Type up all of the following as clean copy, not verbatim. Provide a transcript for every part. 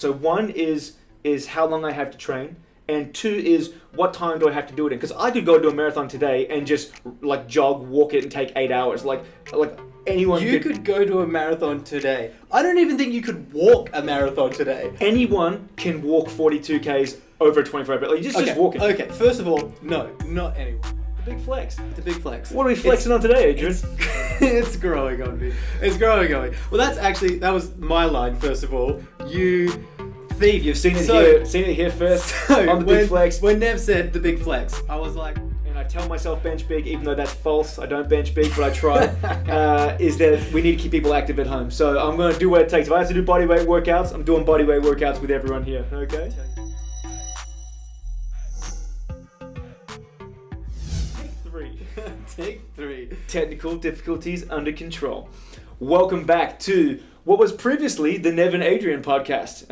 So one is how long I have to train, and two is what time do I have to do it in? Because I could go do a marathon today and just like jog, walk it, and take 8 hours. Like anyone. You could go to a marathon today. I don't even think you could walk a marathon today. Anyone can walk 42 k's over a 24-hour. Like just walking. Okay. First of all, no, not anyone. The big flex. The big flex. What are we flexing on today, Adrian? It's growing on me. It's growing on me. Well, that was my line. First of all, you thief. You've seen it here first. On the big flex. When Nev said the big flex, I was like, and I tell myself bench big, even though that's false. I don't bench big, but I try. Is that we need to keep people active at home. So I'm going to do what it takes. If I have to do bodyweight workouts, I'm doing bodyweight workouts with everyone here. Okay. Take three. Technical difficulties under control. Welcome back to what was previously the Nev and Adrian podcast.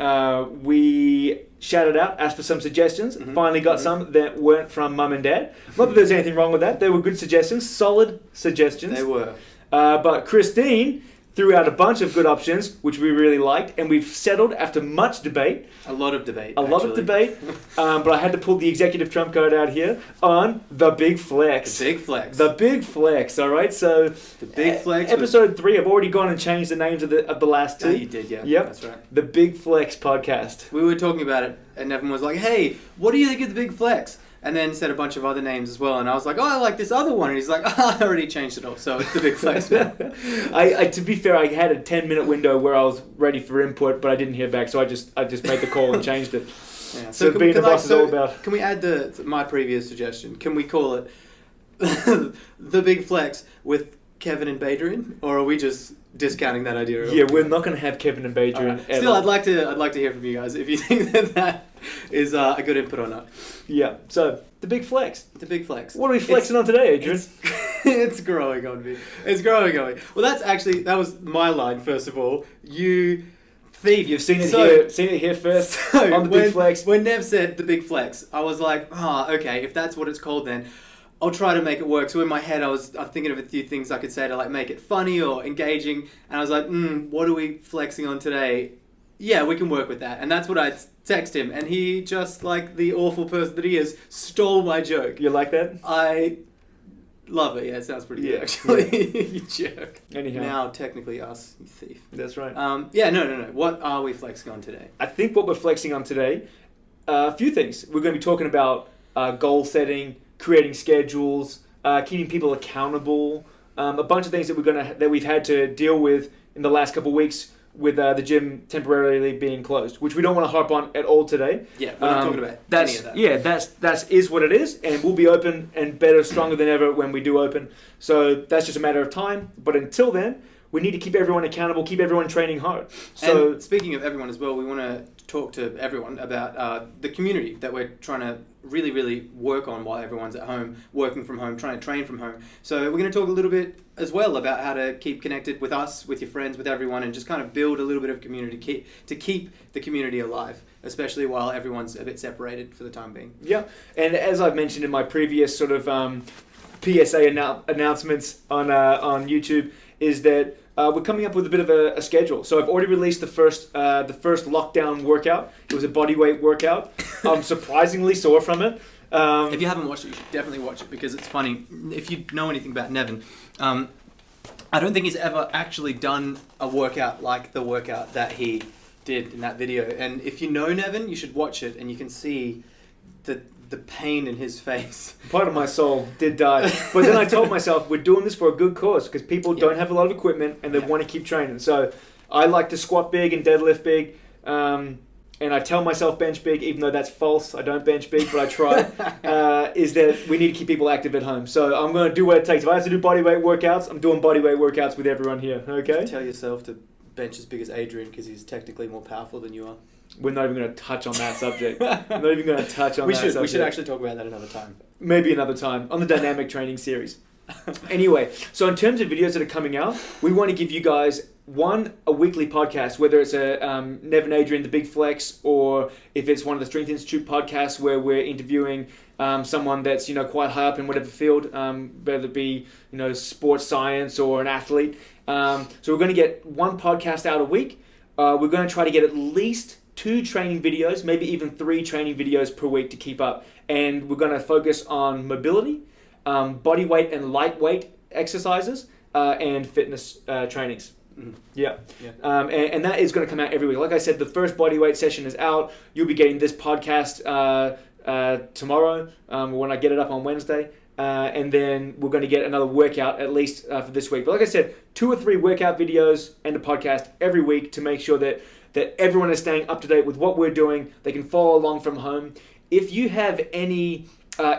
We shouted out, asked for some suggestions, finally got some that weren't from mum and dad. Not that there's anything wrong with that. They were good suggestions, solid suggestions. They were. But Christine threw out a bunch of good options, which we really liked, and we've settled after much debate. A lot of debate. But I had to pull the executive trump card out here on the big flex. The big flex. The big flex. All right. So the big flex. Episode 3. I've already gone and changed the names of the last two. Oh, you did, yeah. Yep. That's right. The Big Flex podcast. We were talking about it, and everyone was like, "Hey, what do you think of the big flex?" And then said a bunch of other names as well, and I was like, "Oh, I like this other one." And he's like, "Oh, I already changed it all, so it's the big flex now." To be fair, I had a 10-minute window where I was ready for input, but I didn't hear back, so I just made the call and changed it. Yeah. So being the boss is all about. Can we add my previous suggestion? Can we call it the big flex with Kevin and Badrian, or are we just discounting that idea? Yeah, we're not going to have Kevin and Badrian. Right. Still, I'd like to hear from you guys if you think that is a good input or not. Yeah. So the big flex. The big flex. What are we flexing on today, Adrian? It's growing on me. It's growing on me. Well, that was my line. First of all, you thief. You've seen it here first. On the big flex. When Nev said the big flex, I was like, okay, if that's what it's called, then I'll try to make it work. So in my head, I was thinking of a few things I could say to like make it funny or engaging, and I was like, what are we flexing on today? Yeah, we can work with that. And that's what I text him, and he, just like the awful person that he is, stole my joke. You like that? I love it. Yeah, it sounds pretty good, actually. You jerk. Anyhow. Now, technically us, you thief. That's right. No. What are we flexing on today? I think what we're flexing on today, a few things. We're going to be talking about goal setting, creating schedules, keeping people accountable, a bunch of things that we've had to deal with in the last couple of weeks with the gym temporarily being closed, which we don't want to harp on at all today. Yeah, we're not talking about any of that. Yeah, that is what it is, and we'll be open and better, stronger than ever when we do open. So that's just a matter of time. But until then, we need to keep everyone accountable, keep everyone training hard. So, and speaking of everyone as well, we want to talk to everyone about the community that we're trying to really, really work on while everyone's at home, working from home, trying to train from home. So we're going to talk a little bit as well about how to keep connected with us, with your friends, with everyone, and just kind of build a little bit of community to keep the community alive, especially while everyone's a bit separated for the time being. Yeah, and as I've mentioned in my previous sort of PSA announcements on YouTube, is that we're coming up with a bit of a schedule. So I've already released the first lockdown workout. It was a bodyweight workout. I'm surprisingly sore from it. If you haven't watched it, you should definitely watch it because it's funny. If you know anything about Nevin, I don't think he's ever actually done a workout like the workout that he did in that video. And if you know Nevin, you should watch it and you can see the pain in his face. Part of my soul did die. But then I told myself, we're doing this for a good cause because people don't have a lot of equipment and they want to keep training. So I like to squat big and deadlift big. And I tell myself bench big, even though that's false. I don't bench big, but I try. Is that we need to keep people active at home. So I'm going to do what it takes. If I have to do bodyweight workouts, I'm doing bodyweight workouts with everyone here. Okay? Tell yourself to bench as big as Adrian because he's technically more powerful than you are. We're not even going to touch on that subject. We're not even going to touch on that subject. We should actually talk about that another time. Maybe another time on the dynamic training series. Anyway, so in terms of videos that are coming out, we want to give you guys a weekly podcast, whether it's a Nev and Adrian, the Big Flex, or if it's one of the Strength Institute podcasts where we're interviewing someone that's quite high up in whatever field, whether it be sports science or an athlete. So we're going to get one podcast out a week. We're going to try to get at least 2 training videos, maybe even 3 training videos per week to keep up. And we're going to focus on mobility, body weight and lightweight exercises, and fitness trainings. Mm. Yeah. And that is going to come out every week. Like I said, the first bodyweight session is out. You'll be getting this podcast tomorrow when I get it up on Wednesday. And then we're going to get another workout at least for this week. But like I said, 2 or 3 workout videos and a podcast every week to make sure that everyone is staying up to date with what we're doing. They can follow along from home. If you have any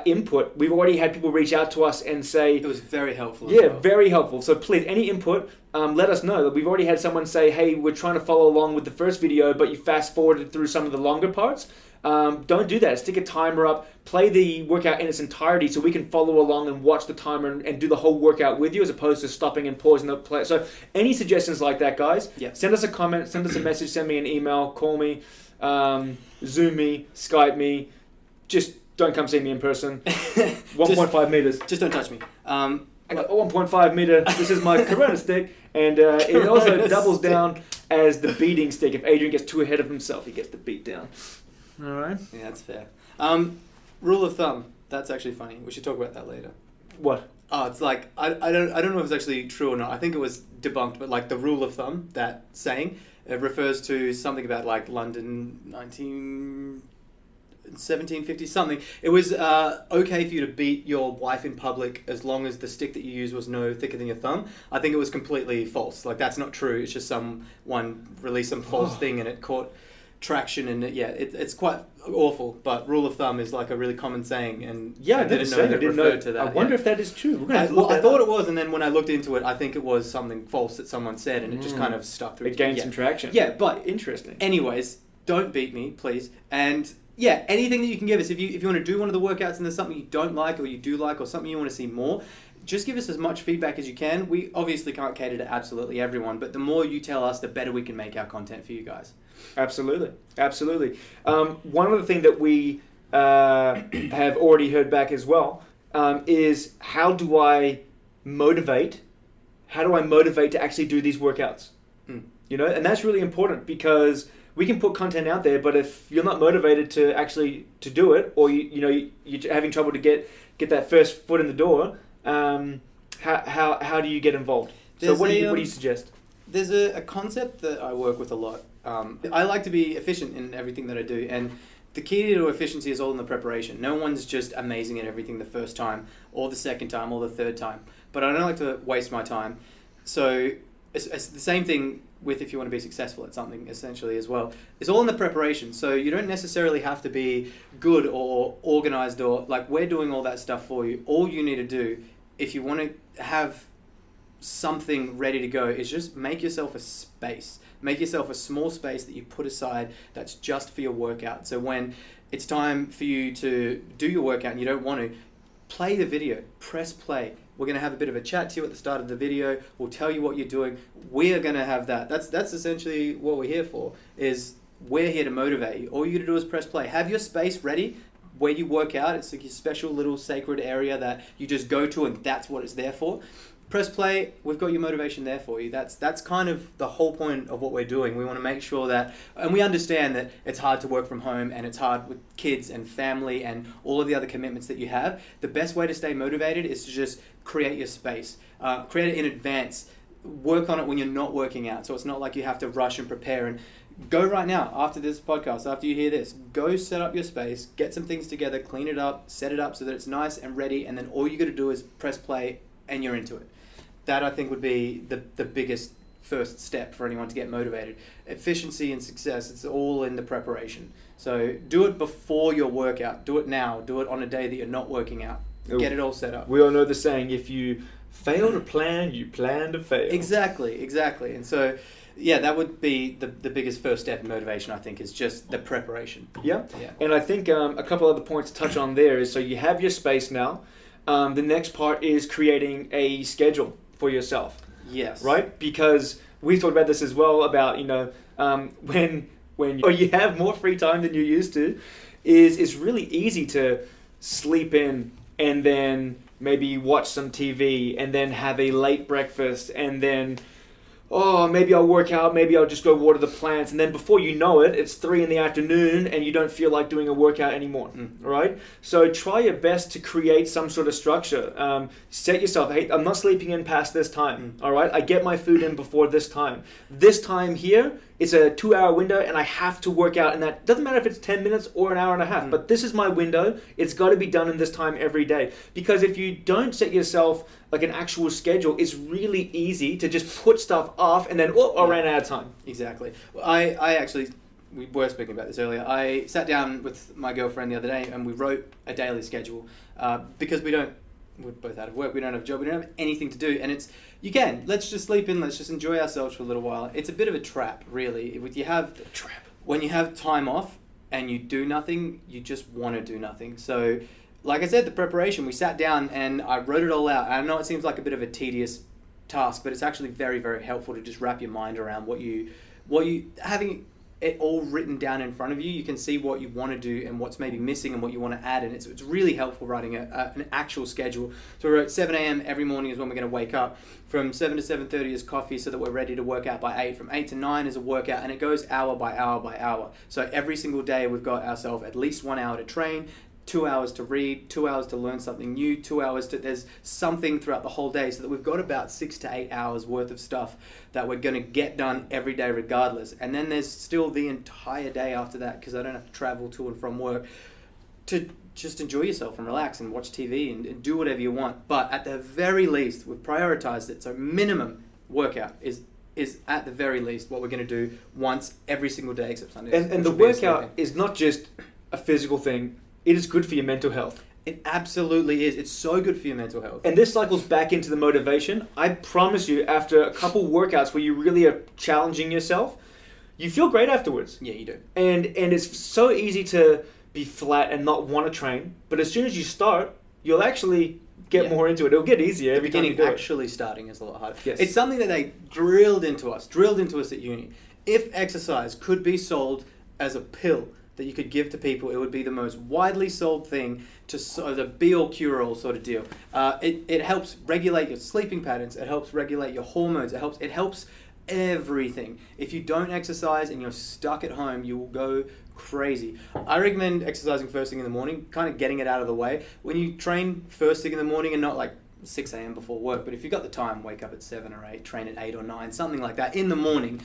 input, we've already had people reach out to us and say... It was very helpful. Yeah, very helpful. So please, any input, let us know. We've already had someone say, hey, we're trying to follow along with the first video, but you fast forwarded through some of the longer parts. Don't do that. Stick a timer up. Play the workout in its entirety so we can follow along and watch the timer and do the whole workout with you as opposed to stopping and pausing the play. So any suggestions like that, guys, send us a comment, send us a message, send me an email, call me, Zoom me, Skype me. Just don't come see me in person. 1.5 meters. Just don't touch me. I got 1.5 meter. This is my Corona stick. And it also doubles down as the beating stick. If Adrian gets too ahead of himself, he gets the beat down. All right. Yeah, that's fair. Rule of thumb. That's actually funny. We should talk about that later. What? Oh, it's like I don't know if it's actually true or not. I think it was debunked, but like the rule of thumb, that saying, it refers to something about like London 1750 something. It was okay for you to beat your wife in public as long as the stick that you used was no thicker than your thumb. I think it was completely false. Like that's not true. It's just someone released some false thing and it caught traction and it's quite awful. But rule of thumb is like a really common saying, and I didn't know to that. I wonder if that is true. I thought it was, and then when I looked into it, I think it was something false that someone said, and it just kind of stuck through. It gained some traction. Yeah, but interesting. Anyways, don't beat me, please, and. Yeah, anything that you can give us. If you want to do one of the workouts and there's something you don't like or you do like or something you want to see more, just give us as much feedback as you can. We obviously can't cater to absolutely everyone, but the more you tell us, the better we can make our content for you guys. Absolutely. One other thing that we have already heard back as well is how do I motivate to actually do these workouts? You know, and that's really important because we can put content out there, but if you're not motivated to actually to do it, or you're having trouble to get that first foot in the door, how do you get involved? So what do you suggest? There's a concept that I work with a lot. I like to be efficient in everything that I do, and the key to efficiency is all in the preparation. No one's just amazing at everything the first time, or the second time, or the third time. But I don't like to waste my time. So it's the same thing with if you want to be successful at something essentially as well. It's all in the preparation. So you don't necessarily have to be good or organized or like we're doing all that stuff for you. All you need to do if you want to have something ready to go is just make yourself a space. Make yourself a small space that you put aside that's just for your workout. So when it's time for you to do your workout and you don't want to, play the video, press play. We're going to have a bit of a chat to you at the start of the video. We'll tell you what you're doing. We are going to have that. That's essentially what we're here for, is we're here to motivate you. All you got to do is press play. Have your space ready where you work out. It's like your special little sacred area that you just go to and that's what it's there for. Press play, we've got your motivation there for you. That's kind of the whole point of what we're doing. We want to make sure that, and we understand that it's hard to work from home and it's hard with kids and family and all of the other commitments that you have. The best way to stay motivated is to just create your space. Create it in advance. Work on it when you're not working out. So it's not like you have to rush and prepare and go right now after this podcast, after you hear this, go set up your space, get some things together, clean it up, set it up so that it's nice and ready. And then all you got to do is press play and you're into it. That I think would be the biggest first step for anyone to get motivated. Efficiency and success, it's all in the preparation. So do it before your workout. Do it now. Do it on a day that you're not working out. Get it all set up. We all know the saying, if you fail to plan, you plan to fail. Exactly. And so, yeah, that would be the biggest first step in motivation, I think, is just the preparation. Yeah. And I think a couple other points to touch on there is, so you have your space now. The next part is creating a schedule for yourself. Yes. Right? Because we've talked about this as well, about, when you have more free time than you used to, it's really easy to sleep in and then maybe watch some TV and then have a late breakfast and then oh, maybe I'll work out, maybe I'll just go water the plants, and then before you know it, it's 3 p.m. and you don't feel like doing a workout anymore, right? So try your best to create some sort of structure. Set yourself, hey, I'm not sleeping in past this time, all right? I get my food in before this time. This time here, it's a 2-hour window, and I have to work out in that. Doesn't matter if it's 10 minutes or an hour and a half, but this is my window. It's got to be done in this time every day. Because if you don't set yourself like an actual schedule, it's really easy to just put stuff off and then, I ran out of time. Exactly. Well, I actually, we were speaking about this earlier. I sat down with my girlfriend the other day and we wrote a daily schedule because we're both out of work, we don't have a job, we don't have anything to do, and let's just sleep in, let's just enjoy ourselves for a little while. It's a bit of a trap, really. When you have time off and you do nothing, you just want to do nothing. So, like I said, the preparation, we sat down and I wrote it all out. I know it seems like a bit of a tedious task, but it's actually very, very helpful to just wrap your mind around what you having it all written down in front of you. You can see what you want to do and what's maybe missing and what you want to add, and it's really helpful writing an actual schedule. So we wrote 7 a.m. every morning is when we're going to wake up. From 7 to 7:30 is coffee so that we're ready to work out by 8. From 8 to 9 is a workout, and it goes hour by hour by hour. So every single day we've got ourselves at least 1 hour to train, 2 hours to read, 2 hours to learn something new, 2 hours to, there's something throughout the whole day, so that we've got about 6 to 8 hours worth of stuff that we're going to get done every day regardless. And then there's still the entire day after that, because I don't have to travel to and from work, to just enjoy yourself and relax and watch TV and do whatever you want. But at the very least, we've prioritized it, so minimum workout is at the very least what we're going to do once every single day except Sundays. And the workout is not just a physical thing, it is good for your mental health. It absolutely is. It's so good for your mental health. And this cycles back into the motivation. I promise you, after a couple workouts where you really are challenging yourself, you feel great afterwards. Yeah, you do. And it's so easy to be flat and not want to train, but as soon as you start, you'll actually get more into it. It'll get easier every time you do actually starting is a lot harder. Yes. It's something that they drilled into us at uni. If exercise could be sold as a pill that you could give to people, it would be the most widely sold thing, the be-all cure-all sort of deal. It helps regulate your sleeping patterns. It helps regulate your hormones. It helps everything. If you don't exercise and you're stuck at home, you will go crazy. I recommend exercising first thing in the morning, kind of getting it out of the way. When you train first thing in the morning and not like 6 a.m. before work, but if you've got the time, wake up at 7 or 8, train at 8 or 9, something like that in the morning.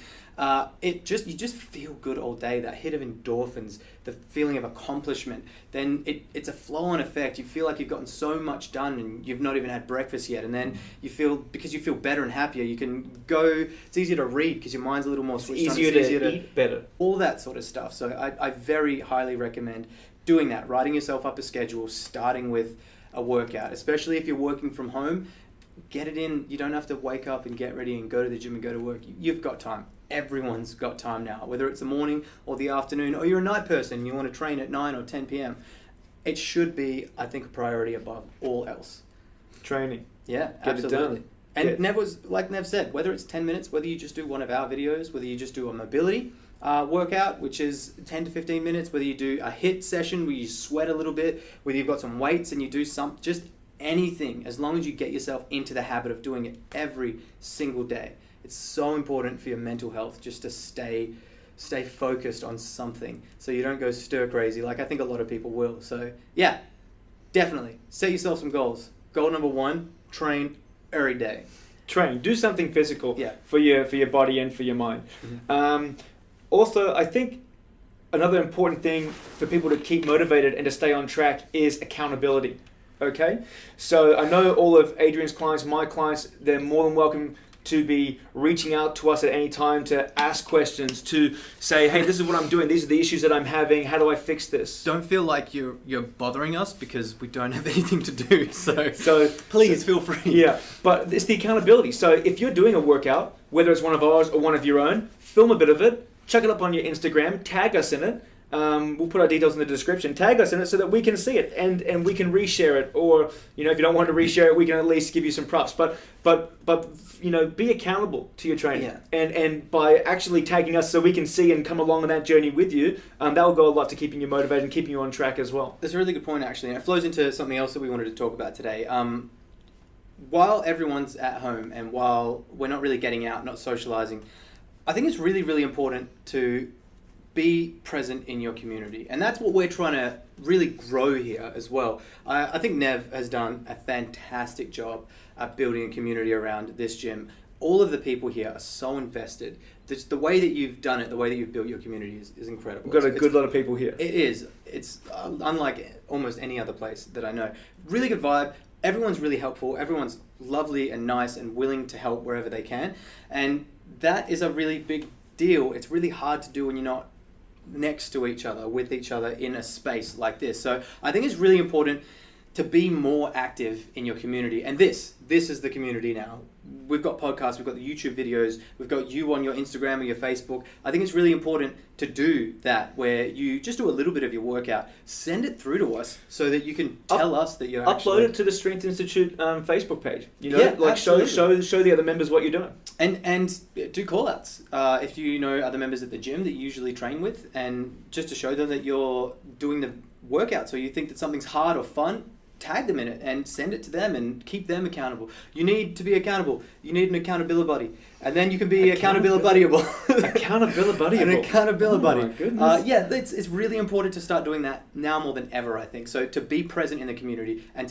You just feel good all day. That hit of endorphins, the feeling of accomplishment. Then it's a flow-on effect. You feel like you've gotten so much done and you've not even had breakfast yet. And then because you feel better and happier, you can go. It's easier to read because your mind's a little more switched on. It's easier to eat better. All that sort of stuff. So I very highly recommend doing that. Writing yourself up a schedule, starting with a workout, especially if you're working from home. Get it in. You don't have to wake up and get ready and go to the gym and go to work. You've got time. Everyone's got time now, whether it's the morning or the afternoon, or you're a night person and you want to train at 9 or 10 p.m. It should be, I think, a priority above all else. Training. Yeah, Get absolutely. It done. And like Nev said, whether it's 10 minutes, whether you just do one of our videos, whether you just do a mobility workout, which is 10 to 15 minutes, whether you do a HIIT session where you sweat a little bit, whether you've got some weights and you do just anything, as long as you get yourself into the habit of doing it every single day. It's so important for your mental health just to stay focused on something so you don't go stir crazy like I think a lot of people will. So yeah, definitely set yourself some goals. Goal number 1, train every day. Train. Do something physical for your body and for your mind. Mm-hmm. Also, I think another important thing for people to keep motivated and to stay on track is accountability. Okay? So I know all of Adrian's clients, my clients, they're more than welcome to be reaching out to us at any time to ask questions, to say, hey, this is what I'm doing, these are the issues that I'm having, how do I fix this? Don't feel like you're bothering us because we don't have anything to do, so please feel free. Yeah, but it's the accountability. So if you're doing a workout, whether it's one of ours or one of your own, film a bit of it, chuck it up on your Instagram, tag us in it. We'll put our details in the description. Tag us in it so that we can see it and we can reshare it. Or if you don't want to reshare it, we can at least give you some props. But be accountable to your training. Yeah. And by actually tagging us so we can see and come along on that journey with you, that will go a lot to keeping you motivated and keeping you on track as well. That's a really good point, actually, and it flows into something else that we wanted to talk about today. while everyone's at home and while we're not really getting out, not socializing, I think it's really, really important to be present in your community. And that's what we're trying to really grow here as well. I think Nev has done a fantastic job at building a community around this gym. All of the people here are so invested. The way that you've done it, the way that you've built your community is incredible. We've got a good lot of people here. It is. It's unlike almost any other place that I know. Really good vibe. Everyone's really helpful. Everyone's lovely and nice and willing to help wherever they can. And that is a really big deal. It's really hard to do when you're not next to each other, with each other in a space like this. So I think it's really important to be more active in your community. And this is the community now. We've got podcasts, we've got the YouTube videos, we've got you on your Instagram or your Facebook. I think it's really important to do that, where you just do a little bit of your workout, send it through to us so that you can tell us that you're upload it to the Strength Institute Facebook page. You know, Yeah, like show absolutely. the other members what you're doing. And do call outs if you know other members at the gym that you usually train with, and just to show them that you're doing the workout. So you think that something's hard or fun, tag them in it and send it to them and keep them accountable. You need to be accountable. You need an accountability buddy. And then you can be accountability buddyable. Accountability buddyable. An accountability buddy. My goodness. Yeah, it's really important to start doing that now more than ever, I think. So to be present in the community and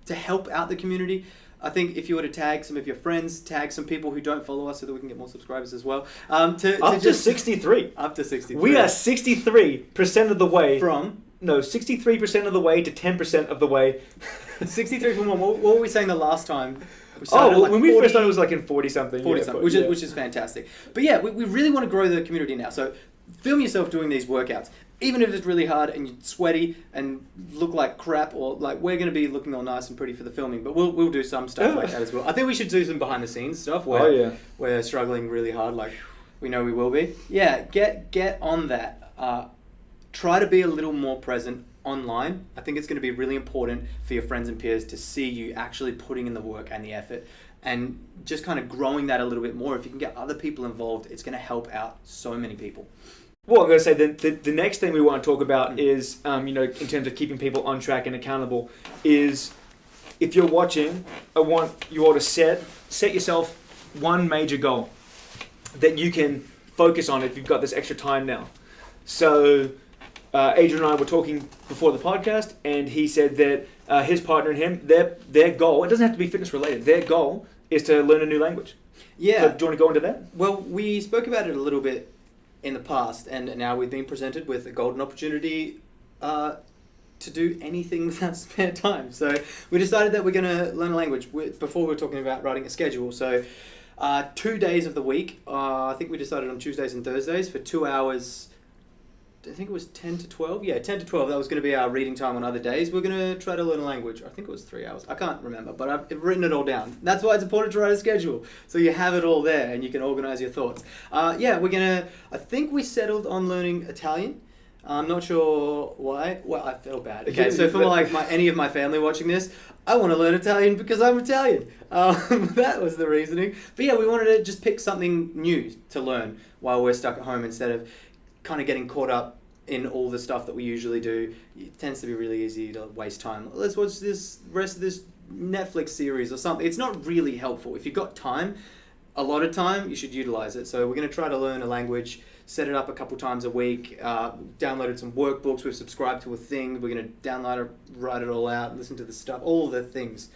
to help out the community. I think if you were to tag some of your friends, tag some people who don't follow us so that we can get more subscribers as well. Up to 63. Up to 63. We are 63% of the way. From? No, 63% of the way to 10% of the way. 63 from what were we saying the last time? When we first started, it was like in 40-something. 40-something, which is fantastic. But yeah, we really want to grow the community now. So film yourself doing these workouts. Even if it's really hard and you're sweaty and look like crap, or like we're going to be looking all nice and pretty for the filming, but we'll do some stuff like that as well. I think we should do some behind the scenes stuff where we're struggling really hard, like we know we will be. Yeah, get on that. Try to be a little more present online. I think it's going to be really important for your friends and peers to see you actually putting in the work and the effort, and just kind of growing that a little bit more. If you can get other people involved, it's going to help out so many people. Well, I'm going to say the next thing we want to talk about is, in terms of keeping people on track and accountable, is if you're watching, I want you all to set yourself one major goal that you can focus on if you've got this extra time now. So Adrian and I were talking before the podcast, and he said that his partner and him, their goal, it doesn't have to be fitness related, their goal is to learn a new language. Yeah. So do you want to go into that? Well, we spoke about it a little bit in the past, and now we've been presented with a golden opportunity to do anything with our spare time. So we decided that we're going to learn a language. Before we were talking about writing a schedule. So 2 days of the week, I think we decided on Tuesdays and Thursdays for 2 hours. I think it was 10 to 12. Yeah, 10 to 12. That was going to be our reading time on other days. We're going to try to learn a language. I think it was 3 hours. I can't remember, but I've written it all down. That's why it's important to write a schedule. So you have it all there and you can organize your thoughts. We're going to, I think we settled on learning Italian. I'm not sure why. Well, I feel bad. Okay, so for any of my family watching this, I want to learn Italian because I'm Italian. That was the reasoning. But yeah, we wanted to just pick something new to learn while we're stuck at home, instead of kind of getting caught up in all the stuff that we usually do. It tends to be really easy to waste time. Let's watch this rest of this Netflix series or something. It's not really helpful. If you've got time, a lot of time, you should utilize it. So we're going to try to learn a language, set it up a couple times a week, downloaded some workbooks, we've subscribed to a thing, we're going to download it, write it all out, listen to the stuff, all the things.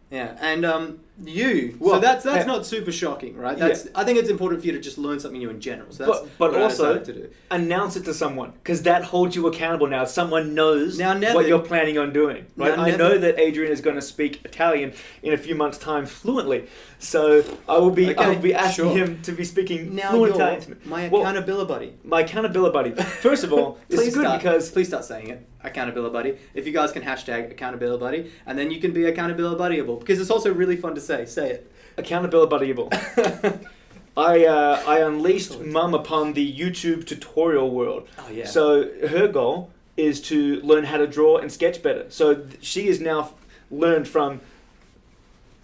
Yeah, and so that's not super shocking, right? I think it's important for you to just learn something new in general. So that's but what also I decided to do. Announce it to someone, because that holds you accountable now. Someone knows what you're planning on doing. Right? I know that Adrian is going to speak Italian in a few months' time fluently, so I will be asking him to be speaking fluent Italian to me. My accountability buddy. My accountability buddy. First of all, this is good because please start saying it. Accountability buddy. If you guys can hashtag accountability buddy, and then you can be accountability buddyable, because it's also really fun to say. Say it. Accountability buddyable. I unleashed Mum upon the YouTube tutorial world. Oh yeah. So her goal is to learn how to draw and sketch better. So she has now learned from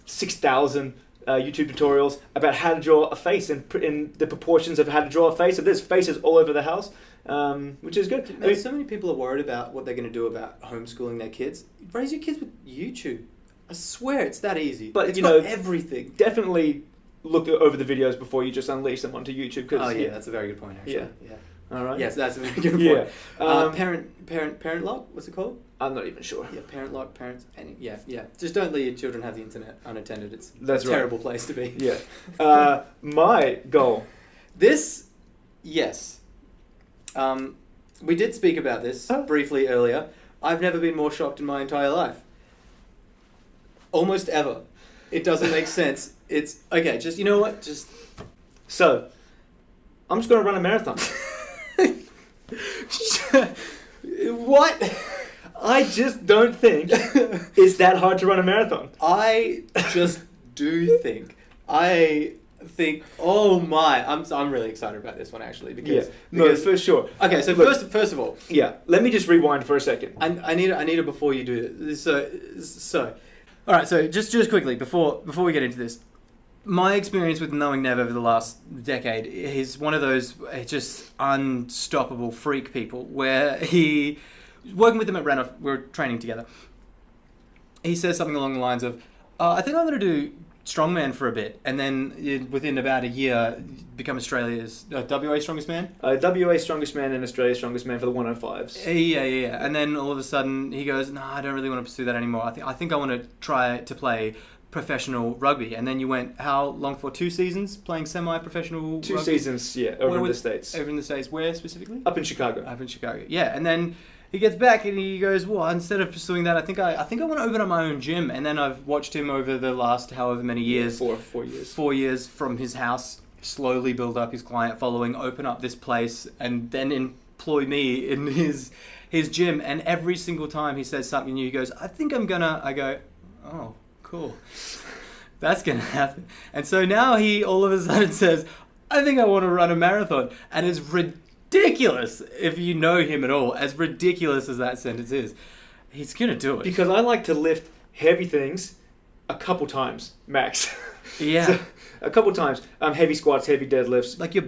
6,000 YouTube tutorials about how to draw a face and in the proportions of how to draw a face. So there's faces all over the house, which is good. Man, so many people are worried about what they're going to do about homeschooling their kids. Raise your kids with YouTube. I swear it's that easy. But, it's you got know, everything. Definitely look over the videos before you just unleash them onto YouTube. Cause, Oh yeah, that's a very good point. Actually. Yeah. Yeah. All right. Yes, that's a very good point. Yeah. Parent lock. What's it called? I'm not even sure. Yeah, parent lock. Parents. Yeah. Just don't let your children have the internet unattended. It's That's a terrible place to be. Yeah. My goal. This, yes. We did speak about this briefly earlier. I've never been more shocked in my entire life. Almost ever. It doesn't make sense. It's okay. Just you know what? Just So, I'm just going to run a marathon. what? I just don't think it's that hard to run a marathon. I just do think. I think. Oh my! I'm really excited about this one actually because No, for sure. Okay, so Look, first of all, yeah. Let me just rewind for a second. I need it before you do this. So, all right. So just quickly before we get into this, my experience with knowing Nev over the last decade is one of those just unstoppable freak people where he, working with him at Renoff, we're training together. He says something along the lines of, I think I'm going to do strongman for a bit, and then within about a year, become Australia's WA strongest man. WA strongest man and Australia's strongest man for the 105s. Yeah. And then all of a sudden he goes, no, I don't really want to pursue that anymore. I think I want to try to play professional rugby. And then you went how long for? 2 seasons playing semi-professional 2 rugby? seasons, yeah, over in the States. Over in the States, where specifically? Up in Chicago. Up in Chicago, yeah. And then he gets back and he goes, well, instead of pursuing that, I think I want to open up my own gym. And then I've watched him over the last however many years. 4 years. 4 years from his house, slowly build up his client following, open up this place, and then employ me in his gym. And every single time he says something new, he goes, I think I'm gonna, I go, oh, cool. That's going to happen. And so now he all of a sudden says, I think I want to run a marathon. And it's ridiculous, if you know him at all, as ridiculous as that sentence is. He's going to do it. Because I like to lift heavy things a couple times, max. Yeah. So, a couple times. Heavy squats, heavy deadlifts. Like you're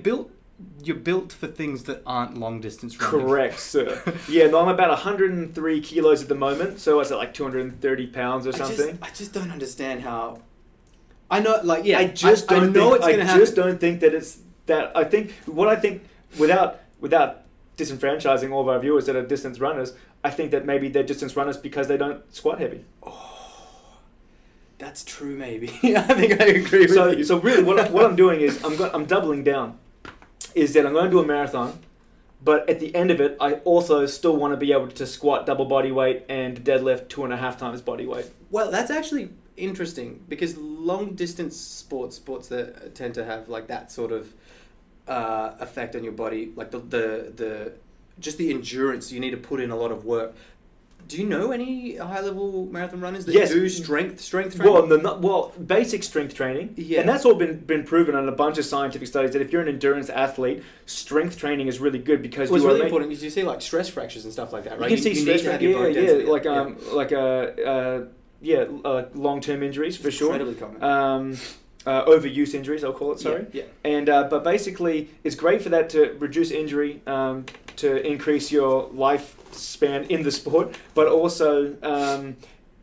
built for things that aren't long distance running. Correct, sir. Yeah, no, I'm about 103 kilos at the moment. So is it like 230 pounds or something? I just don't understand how... I know, like, yeah. I know it's going to happen. I just don't think that it's that. I think without disenfranchising all of our viewers that are distance runners, I think that maybe they're distance runners because they don't squat heavy. Oh, that's true. Maybe. I think I agree with you. So really, what I'm doing is I'm doubling down. Is that I'm going to do a marathon, but at the end of it, I also still want to be able to squat double body weight and deadlift 2.5 times body weight. Well, that's actually interesting because long distance sports that tend to have like that sort of effect on your body, like the just the endurance, you need to put in a lot of work. Do you know any high level marathon runners that do strength training? Well, basic strength training, yeah. And that's all been proven on a bunch of scientific studies that if you're an endurance athlete, strength traiing is really good because it's really important because you see like stress fractures and stuff like that, right? You can see stress fractures, long-term injuries for sure. Incredibly common. Overuse injuries, I'll call it. Sorry. Yeah. And but basically, it's great for that to reduce injury, to increase your lifespan in the sport, but also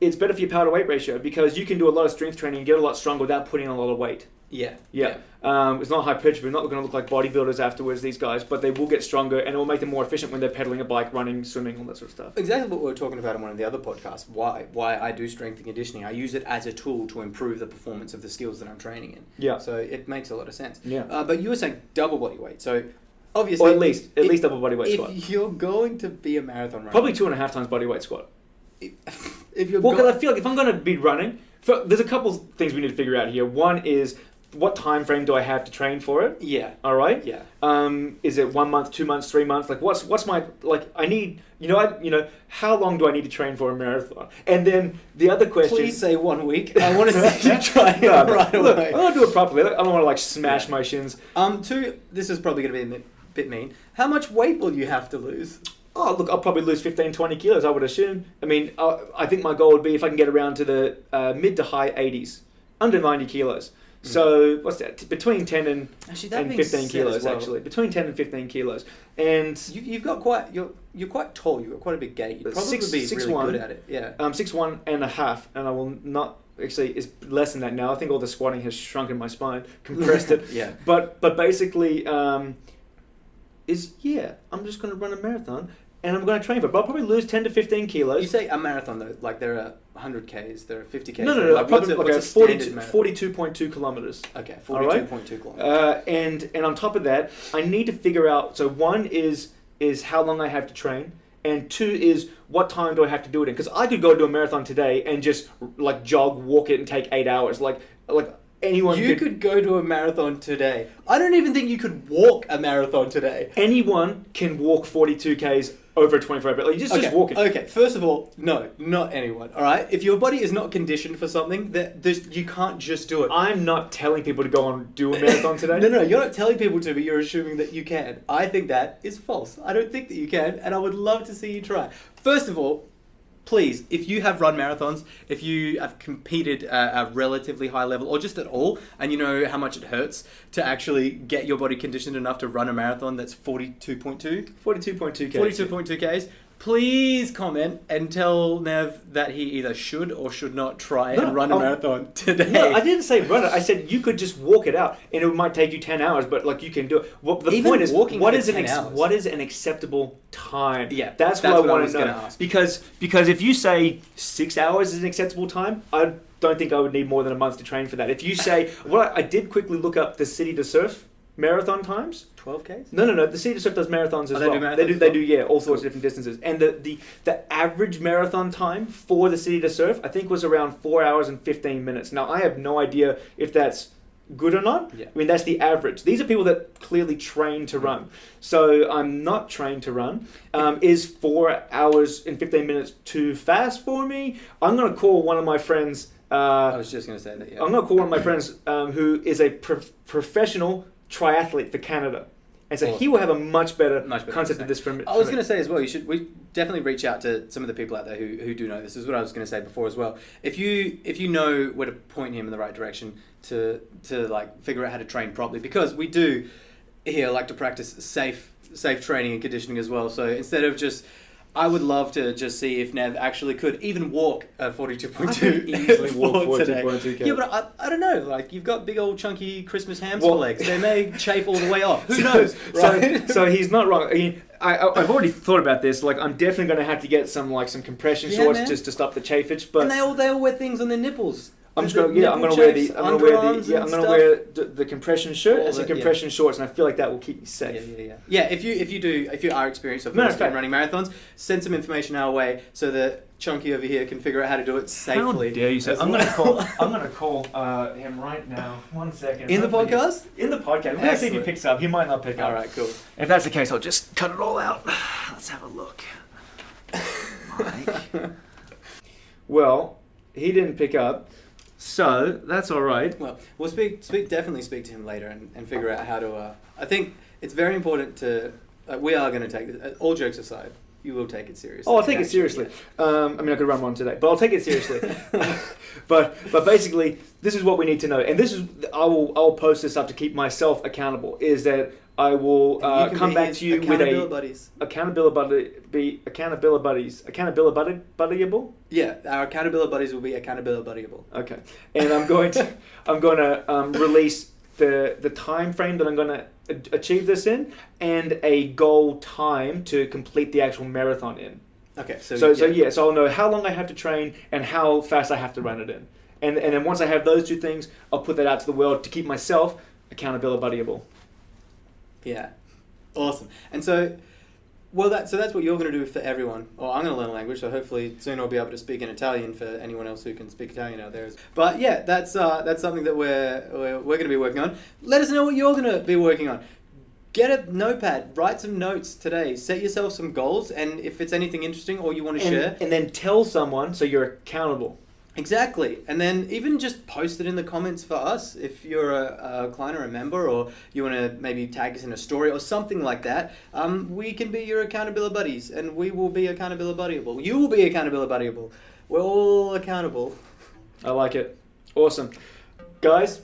it's better for your power to weight ratio because you can do a lot of strength training and get a lot stronger without putting on a lot of weight. Yeah. It's not hypertrophy. We're not going to look like bodybuilders afterwards, these guys, but they will get stronger and it will make them more efficient when they're pedaling a bike, running, swimming, all that sort of stuff. Exactly what we were talking about in one of the other podcasts. Why I do strength and conditioning. I use it as a tool to improve the performance of the skills that I'm training in. Yeah. So it makes a lot of sense. Yeah. But you were saying double body weight. So obviously, or at least double body weight squat. If you're going to be a marathon runner, probably 2.5 times body weight squat. If you're because I feel like if I'm going to be running, there's a couple things we need to figure out here. One is, what time frame do I have to train for it? Yeah. All right. Yeah. Is it 1 month, 2 months, 3 months? Like, what's my I need how long do I need to train for a marathon? And then the other question. Please say 1 week. I want to see you try it right away. I want to do it properly. I don't want to smash my shins. Two. This is probably going to be a bit mean. How much weight will you have to lose? Oh, look, I'll probably lose 15, 20 kilos, I would assume. I mean, I think my goal would be if I can get around to the mid to high 80s, under 90 kilos. So what's that? Between 10 and, Actually, that and being 15 said kilos, as well, actually. Between 10 and 15 kilos. And you've got quite you're quite tall. You've got quite a big gait. You'd probably be really good at it. Yeah. 6'1" and a half, and I will not. Actually, it's less than that now. I think all the squatting has shrunken my spine, compressed it. Yeah. But basically, I'm just going to run a marathon, and I'm going to train for it. But I'll probably lose 10 to 15 kilos. You say a marathon though, like there are 100Ks, there are 50Ks. No. Like, what's a standard marathon? 42.2 kilometers. Okay, 42.2 kilometers. And on top of that, I need to figure out. So one is how long I have to train. And two is what time do I have to do it in? Because I could go do a marathon today and just like jog, walk it, and take 8 hours. Like anyone. You could go to a marathon today. I don't even think you could walk a marathon today. Anyone can walk 42 Ks over a 24-hour. Like, just walk it. Okay, first of all, no, not anyone. All right, if your body is not conditioned for something, you can't just do it. I'm not telling people to go and do a marathon today. No, you're not telling people to, but you're assuming that you can. I think that is false. I don't think that you can, and I would love to see you try. First of all, please, if you have run marathons, if you have competed at a relatively high level, or just at all, and you know how much it hurts to actually get your body conditioned enough to run a marathon that's 42.2 Ks, please comment and tell Nev that he either should or should not try and run a marathon today. No, I didn't say run it. I said you could just walk it out, and it might take you 10 hours, but like you can do it. Well, the Even point is, walking what for is 10 hours. what is an acceptable time? Yeah, that's what I want was to gonna know. ask. Because if you say 6 hours is an acceptable time, I don't think I would need more than a month to train for that. If you say, I did quickly look up the City to Surf marathon times. 12Ks? No. The City to Surf does marathons as well. They do marathons? They do, all sorts of different distances. And the average marathon time for the City to Surf, I think, was around 4 hours and 15 minutes. Now, I have no idea if that's good or not. Yeah. I mean, that's the average. These are people that clearly train to run. So I'm not trained to run. Is 4 hours and 15 minutes too fast for me? I'm going to call one of my friends. I was just going to say that, yeah. I'm going to call one of my friends who is a professional triathlete for Canada. And so he will have a much better concept of this from I was going to say as well, we definitely reach out to some of the people out there who do know this. Is what I was going to say before as well. If you know where to point him in the right direction to like figure out how to train properly, because we do here like to practice safe training and conditioning as well. So instead of just, I would love to just see if Nev actually could even walk a 42.2. Easily walk 42.2. Yeah, but I don't know. Like, you've got big old chunky Christmas hamster legs. They may chafe all the way off. Who knows? Right? So he's not wrong. I mean, I've already thought about this. Like, I'm definitely going to have to get some compression shorts just to stop the chafage. But and they all wear things on their nipples. I'm going to wear the compression shirt and some compression shorts, and I feel like that will keep me safe. Yeah. If you are experienced of running marathons, send some information our way so that Chunky over here can figure out how to do it safely. How dare you say? I'm going to call him right now. 1 second. In the podcast? In the podcast. Let's see if he picks up. He might not pick up. All right, cool. If that's the case, I'll just cut it all out. Let's have a look. Mike. Well, he didn't pick up. So that's all right. Well, we'll definitely speak to him later and figure out how to. I think it's very important to. We are going to take this. All jokes aside, you will take it seriously. Oh, I'll take it seriously. I mean, I could run one today, but I'll take it seriously. but basically, this is what we need to know, and this is I'll post this up to keep myself accountable. Is that I will come back to you with accountability buddyable. Yeah, our accountability buddies will be accountability buddyable. Okay, and I'm going to release the time frame that I'm going to achieve this in, and a goal time to complete the actual marathon in. Okay, so I'll know how long I have to train and how fast I have to run it in, and then once I have those two things, I'll put that out to the world to keep myself accountability buddyable. Yeah, awesome. And so that's what you're going to do for everyone. Or I'm going to learn a language, so hopefully soon I'll be able to speak in Italian for anyone else who can speak Italian out there. But yeah, that's something that we're going to be working on. Let us know what you're going to be working on. Get a notepad, write some notes today, set yourself some goals, and if it's anything interesting or you want to share, and then tell someone so you're accountable. Exactly. And then even just post it in the comments for us if you're a client or a member, or you want to maybe tag us in a story or something like that. We can be your accountability buddies, and we will be accountability buddyable. You will be accountability buddyable. We're all accountable. I like it. Awesome. Guys,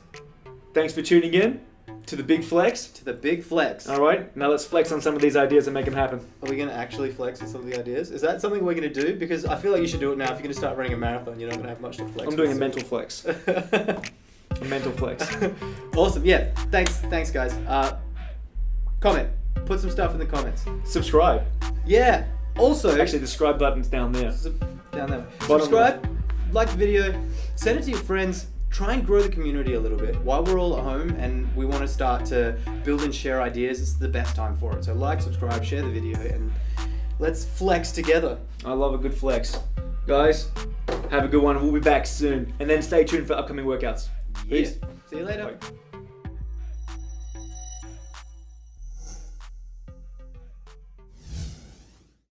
Thanks for tuning in to the Big Flex. To the big flex. All right, now let's flex on some of these ideas and make them happen. Are we going to actually flex on some of the ideas? Is that something we're going to do? Because I feel like you should do it now. If you're going to start running a marathon, you're not going to have much to flex. I'm doing a with. mental flex. A mental flex. Awesome. Yeah. Thanks, guys. Comment. Put some stuff in the comments. Subscribe. Yeah. Also, Actually, the subscribe button's down there. down there. Bottom Subscribe. Like the video. Send it to your friends. Try and grow the community a little bit. While we're all at home and we want to start to build and share ideas, it's the best time for it. So like, subscribe, share the video, and let's flex together. I love a good flex. Guys, have a good one. We'll be back soon. And then stay tuned for upcoming workouts. Yeah. Peace. See you later. Bye.